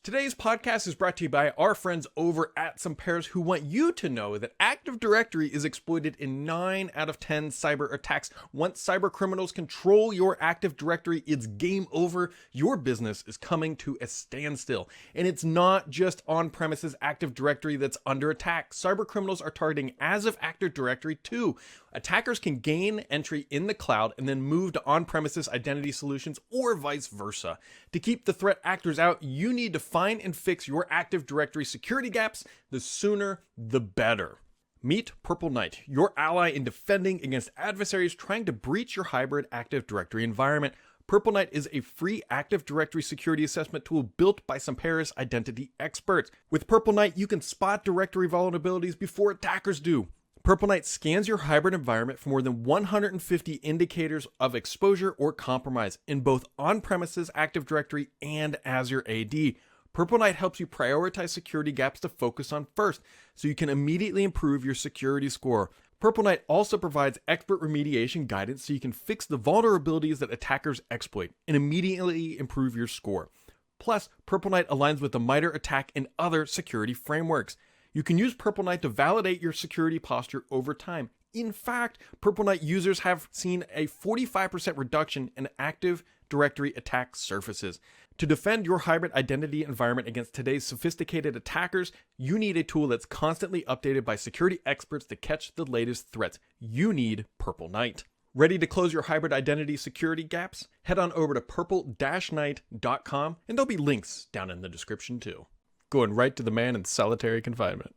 Today's podcast is brought to you by our friends over at Some Pairs, who want you to know that Active Directory is exploited in 9 out of 10 cyber attacks. Once cyber criminals control your Active Directory, it's game over. Your business is coming to a standstill. And it's not just on-premises Active Directory that's under attack. Cyber criminals are targeting as of Active Directory too. Attackers can gain entry in the cloud and then move to on-premises identity solutions or vice versa. To keep the threat actors out, you need to find and fix your Active Directory security gaps. The sooner, the better. Meet Purple Knight, your ally in defending against adversaries trying to breach your hybrid Active Directory environment. Purple Knight is a free Active Directory security assessment tool built by some Paris identity experts. With Purple Knight, you can spot directory vulnerabilities before attackers do. Purple Knight scans your hybrid environment for more than 150 indicators of exposure or compromise in both on-premises Active Directory and Azure AD. Purple Knight helps you prioritize security gaps to focus on first, so you can immediately improve your security score. Purple Knight also provides expert remediation guidance so you can fix the vulnerabilities that attackers exploit and immediately improve your score. Plus, Purple Knight aligns with the MITRE ATT&CK and other security frameworks. You can use Purple Knight to validate your security posture over time. In fact, Purple Knight users have seen a 45% reduction in Active Directory attack surfaces. To defend your hybrid identity environment against today's sophisticated attackers, you need a tool that's constantly updated by security experts to catch the latest threats. You need Purple Knight. Ready to close your hybrid identity security gaps? Head on over to purple-knight.com and there'll be links down in the description too. Going right to the man in solitary confinement.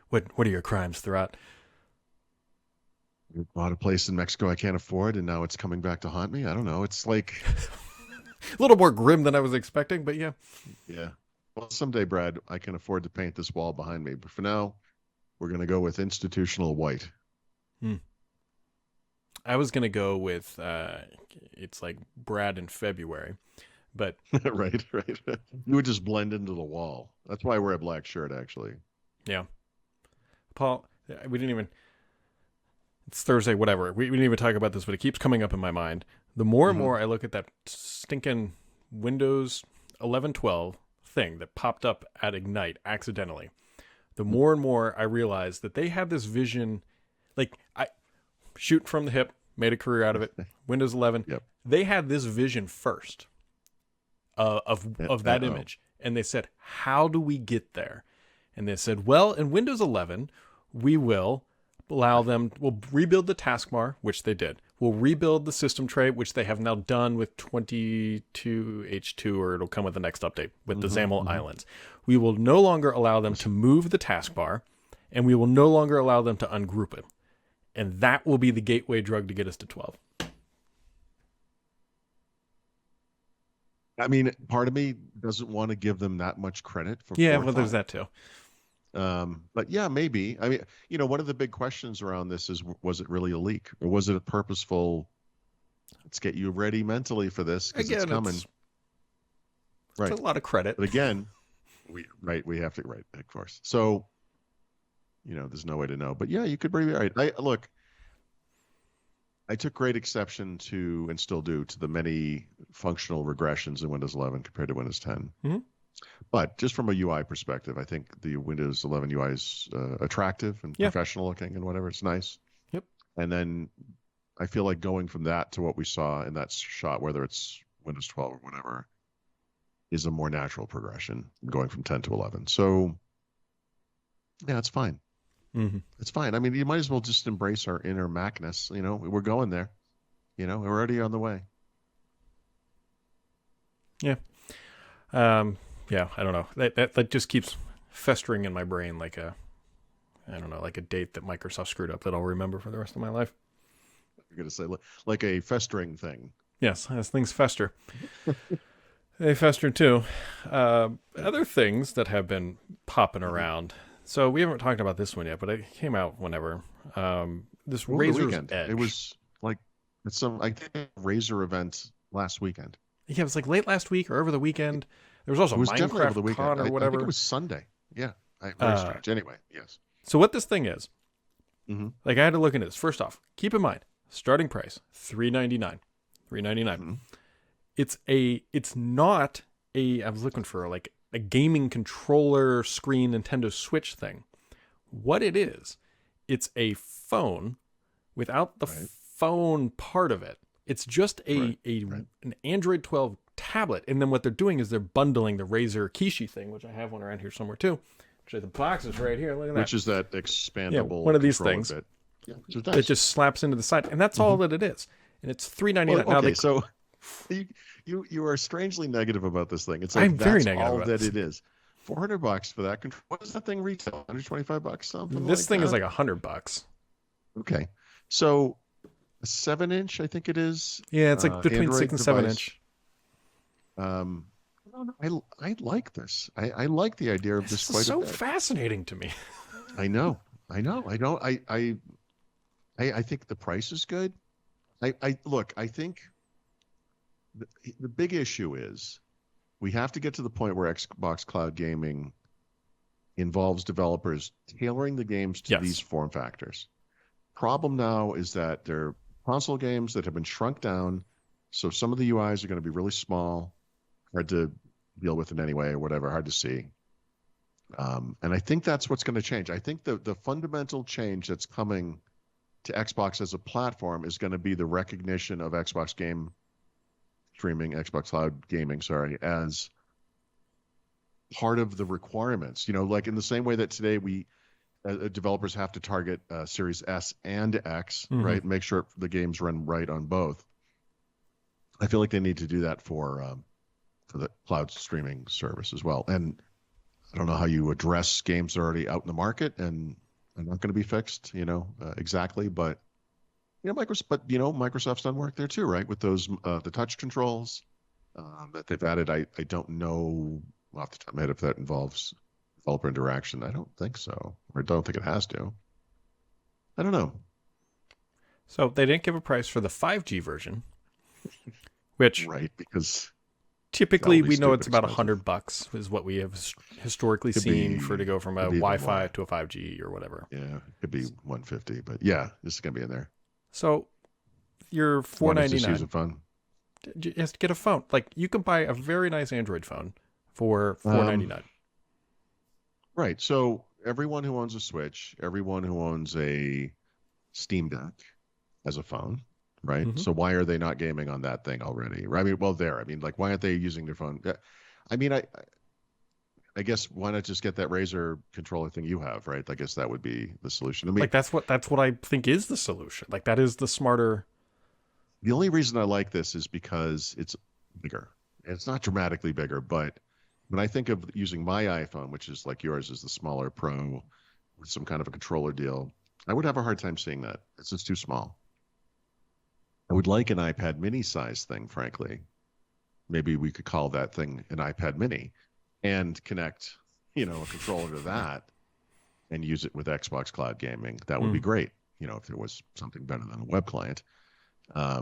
What are your crimes, Thurrott? You bought a place in Mexico I can't afford, and now it's coming back to haunt me? I don't know. It's like... a little more grim than I was expecting, but yeah. Yeah. Well, someday, Brad, I can afford to paint this wall behind me. But for now, we're going to go with institutional white. I was going to go with, it's like Brad in February. But right. You would just blend into the wall. That's why I wear a black shirt, actually. Yeah. Paul, we didn't even... It's Thursday, whatever. We didn't even talk about this, but it keeps coming up in my mind. The more and more I look at that stinking Windows 11.12 thing that popped up at Ignite accidentally, the more and more I realize that they had this vision, like, I shoot from the hip, made a career out of it, Windows 11. Yep. They had this vision first of that image. And they said, how do we get there? And they said, well, in Windows 11, we will allow them, we'll rebuild the taskbar, which they did. We'll rebuild the system tray, which they have now done with 22H2, or it'll come with the next update with the XAML islands. We will no longer allow them to move the taskbar, and we will no longer allow them to ungroup it. And that will be the gateway drug to get us to 12. I mean, part of me doesn't want to give them that much credit for well, there's that too. But yeah, maybe. I mean, one of the big questions around this is, was it really a leak, or was it a purposeful, let's get you ready mentally for this because it's coming. It's a lot of credit. But again, we have to, of course. So, there's no way to know. But yeah, you could be right. Look, I took great exception to, and still do, to the many functional regressions in Windows 11 compared to Windows 10. Mm-hmm. But just from a UI perspective, I think the Windows 11 UI is attractive and professional looking and whatever. It's nice. Yep. And then I feel like going from that to what we saw in that shot, whether it's Windows 12 or whatever, is a more natural progression going from 10 to 11. So, yeah, it's fine. Mm-hmm. It's fine. I mean, you might as well just embrace our inner Macness. We're going there. We're already on the way. Yeah. Yeah, I don't know. That just keeps festering in my brain like a date that Microsoft screwed up that I'll remember for the rest of my life. You're going to say like a festering thing. Yes, as things fester. They fester too. Other things that have been popping around. So we haven't talked about this one yet, but it came out whenever. This Razer's Edge. It was like I think a Razer event last weekend. Yeah, it was like late last week or over the weekend. There was also Minecraft Con or whatever. I think it was Sunday. Yeah. Very strange. Anyway, yes. So what this thing is, like I had to look into this. First off, keep in mind, starting price, $399. $399. Mm-hmm. It's not a, I was looking for like a gaming controller screen Nintendo Switch thing. What it is, it's a phone without the phone part of it. It's just an Android 12 tablet. And then what they're doing is they're bundling the Razer Kishi thing, which I have one around here somewhere too. Actually, the box is right here. Look at that. Which is that expandable one of these things. bit. Yeah, it just slaps into the side. And that's all that it is. And it's $399. Well, okay, so you are strangely negative about this thing. It's like I'm very negative all about that this. it is. $400 for that control. What does that thing retail? $125, something. This like thing that? is like $100. Okay, so a 7-inch, I think it is. Yeah, it's like between Android 6 and 7 device. inch. I like this. I like the idea of this quite a bit. It's so fascinating to me. I know. I don't. I think the price is good. I think the big issue is we have to get to the point where Xbox Cloud Gaming involves developers tailoring the games to these form factors. Problem now is that they're console games that have been shrunk down, so some of the UIs are going to be really small, hard to deal with in any way or whatever, hard to see. And I think that's what's going to change. I think the fundamental change that's coming to Xbox as a platform is going to be the recognition of Xbox Cloud Gaming, as part of the requirements. Like in the same way that today we developers have to target Series S and X, right? Make sure the games run right on both. I feel like they need to do that for the cloud streaming service as well. And I don't know how you address games that are already out in the market and are not going to be fixed, exactly. But Microsoft's done work there too, right? With those the touch controls that they've added. I don't know off the top of my head if that involves developer interaction. I don't think so, or I don't think it has to. I don't know. So they didn't give a price for the 5G version, which because typically we know it's about $100 is what we have historically seen for to go from a Wi-Fi to a 5G or whatever. Yeah, it could be $150, but yeah, this is gonna be in there. So you're $499. Just use a phone. Just get a phone. Like you can buy a very nice Android phone for $499. Right. So everyone who owns a Switch, everyone who owns a Steam Deck has a phone, right? So why are they not gaming on that thing already? Right? Why aren't they using their phone? I guess why not just get that Razer controller thing you have, right? I guess that would be the solution. That's what I think is the solution. Like that is the smarter. The only reason I like this is because it's bigger. It's not dramatically bigger, but when I think of using my iPhone, which is like yours, is the smaller Pro with some kind of a controller deal, I would have a hard time seeing that. It's just too small. I would like an iPad mini size thing, frankly. Maybe we could call that thing an iPad mini and connect, a controller to that and use it with Xbox Cloud Gaming. That would be great, if there was something better than a web client. I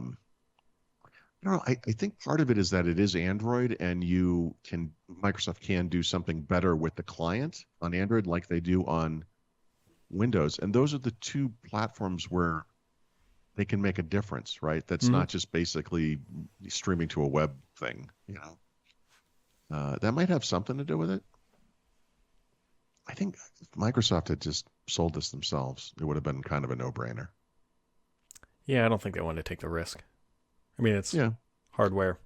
don't know. I think part of it is that it is Android, and Microsoft can do something better with the client on Android like they do on Windows. And those are the two platforms where they can make a difference, right? That's not just basically streaming to a web thing, that might have something to do with it. I think if Microsoft had just sold this themselves, it would have been kind of a no-brainer. Yeah, I don't think they wanted to take the risk. I mean, it's hardware.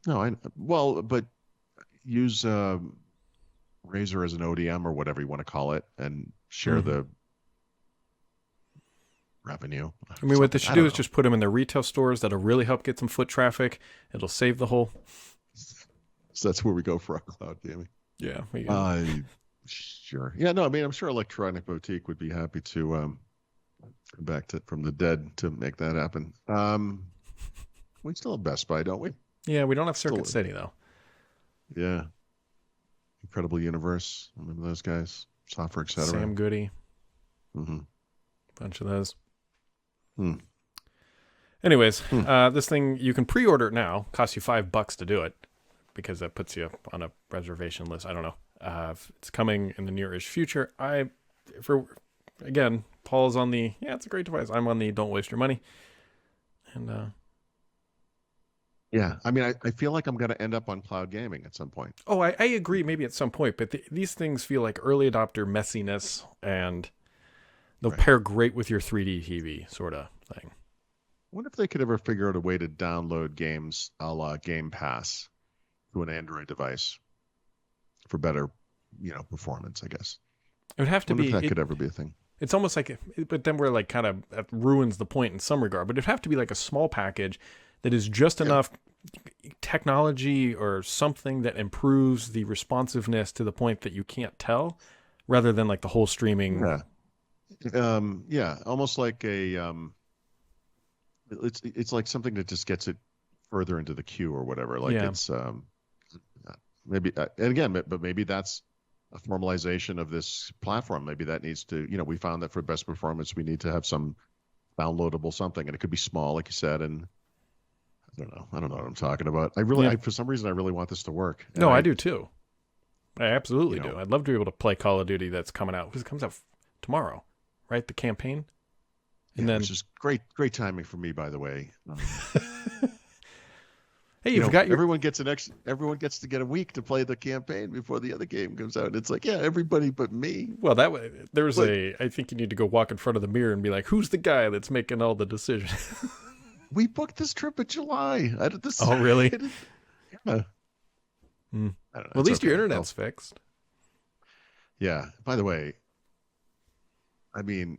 No, but use Razer as an ODM or whatever you want to call it, and share the revenue. I mean, what they should do is just put them in their retail stores. That'll really help get some foot traffic. It'll save the whole. So that's where we go for our cloud gaming. Yeah. Sure. Yeah. No. I mean, I'm sure Electronic Boutique would be happy to come back from the dead to make that happen. We still have Best Buy, don't we? Yeah, we don't have Circuit City though. Yeah. Incredible Universe. Remember those guys? Software, etc. Sam Goody. Bunch of those. Anyways, this thing you can pre-order it now. Costs you $5 to do it because that puts you on a reservation list. I don't know. It's coming in the near-ish future. Again, Paul's on the it's a great device. I'm on the don't waste your money. And Yeah, I mean, I feel like I'm going to end up on cloud gaming at some point. Oh, I agree maybe at some point, but these things feel like early adopter messiness, and they'll Right. pair great with your 3D TV sort of thing. I wonder if they could ever figure out a way to download games a la Game Pass to an Android device for better, performance, I guess. It would have I to wonder if be, that could ever be a thing. it's almost like, but then we're like kind of, that ruins the point in some regard, but it'd have to be like a small package that is just Yeah. enough technology or something that improves the responsiveness to the point that you can't tell, rather than like the whole streaming. Yeah. Yeah, almost like it's like something that just gets it further into the queue or whatever. Like Yeah. it's maybe and again, but maybe that's a formalization of this platform. Maybe that needs to, we found that for best performance, we need to have some downloadable something, and it could be small, like you said. And I don't know what I'm talking about. Yeah. For some reason, I really want this to work. And No, I do too. I absolutely you know, do. I'd love to be able to play Call of Duty that's coming out, because it comes out tomorrow, right? The campaign. And then, which is great timing for me, by the way. hey, you've got your, everyone gets everyone gets to get a week to play the campaign before the other game comes out. It's like, yeah, everybody but me. well, that way, there's Like, I think you need to go walk in front of the mirror and be like, who's the guy that's making all the decisions? we booked this trip in July. I did this. Oh, really? Yeah. Hmm. I don't know. Well, at It's least your okay. internet's fixed. Yeah. By the way, I mean,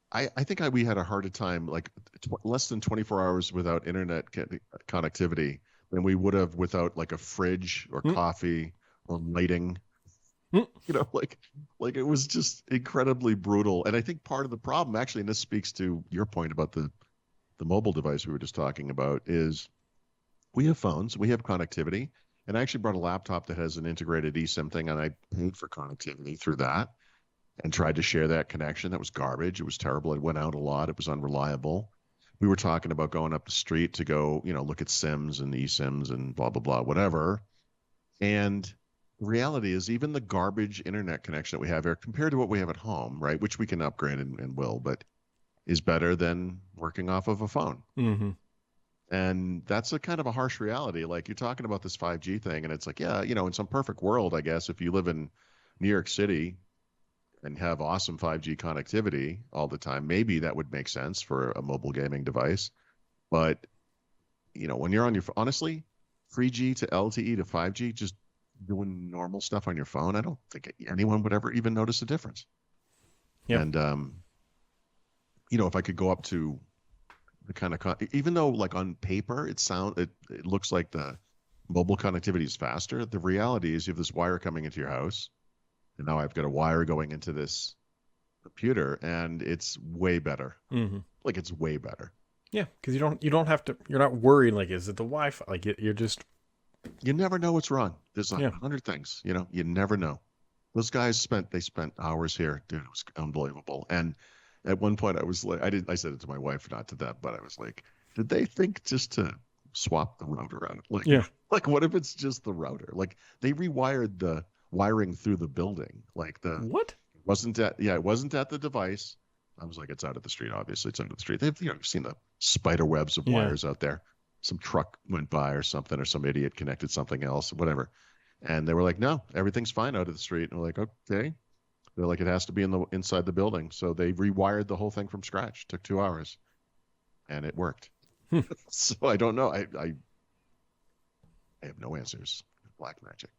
I think we had a harder time, like less than 24 hours without internet connectivity than we would have without like a fridge or Hmm. coffee or lighting. Hmm. Like it was just incredibly brutal. And I think part of the problem, actually, and this speaks to your point about the mobile device we were just talking about, is we have phones, we have connectivity. And I actually brought a laptop that has an integrated eSIM thing, and I paid for connectivity through that and tried to share that connection. That was garbage. It was terrible. It went out a lot. It was unreliable. We were talking about going up the street to go, look at SIMs and eSIMs and blah, blah, blah, whatever. And the reality is, even the garbage internet connection that we have here compared to what we have at home, right, which we can upgrade and will, but is better than working off of a phone. Mm-hmm. And that's a kind of a harsh reality. Like, you're talking about this 5G thing, and it's like, yeah, in some perfect world, I guess, if you live in New York City and have awesome 5G connectivity all the time, maybe that would make sense for a mobile gaming device. But, when you're on honestly, 3G to LTE to 5G, just doing normal stuff on your phone, I don't think anyone would ever even notice a difference. Yep. And, if I could go up to the kind of, even though like on paper, it looks like the mobile connectivity is faster. The reality is you have this wire coming into your house, and now I've got a wire going into this computer, and it's way better. Mm-hmm. Like, it's way better. Yeah, because you don't have to. You're not worried. Like, is it the Wi-Fi? Like, you're just. You never know what's wrong. There's Yeah. 100 things. You never know. Those guys spent hours here, dude. It was unbelievable. And at one point, I was like, I said it to my wife, not to them, but I was like, did they think just to swap the router out? Like, Yeah. like what if it's just the router? Like, they rewired the wiring through the building. Like What? it wasn't at the device. I was like, it's out of the street. Obviously, it's out of the street. They've you've seen the spider webs of Yeah. wires out there. Some truck went by or something, or some idiot connected something else, whatever. And they were like, no, everything's fine out of the street. And we're like, okay. They're like, it has to be inside the building. So they rewired the whole thing from scratch. Took 2 hours, and it worked. Hmm. So I don't know. I have no answers. Black magic.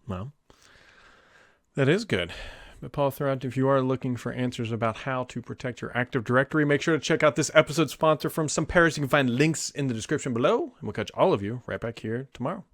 Well, that is good. But Paul, throughout, if you are looking for answers about how to protect your Active Directory, make sure to check out this episode's sponsor from Some Pairs. You can find links in the description below, and we'll catch all of you right back here tomorrow.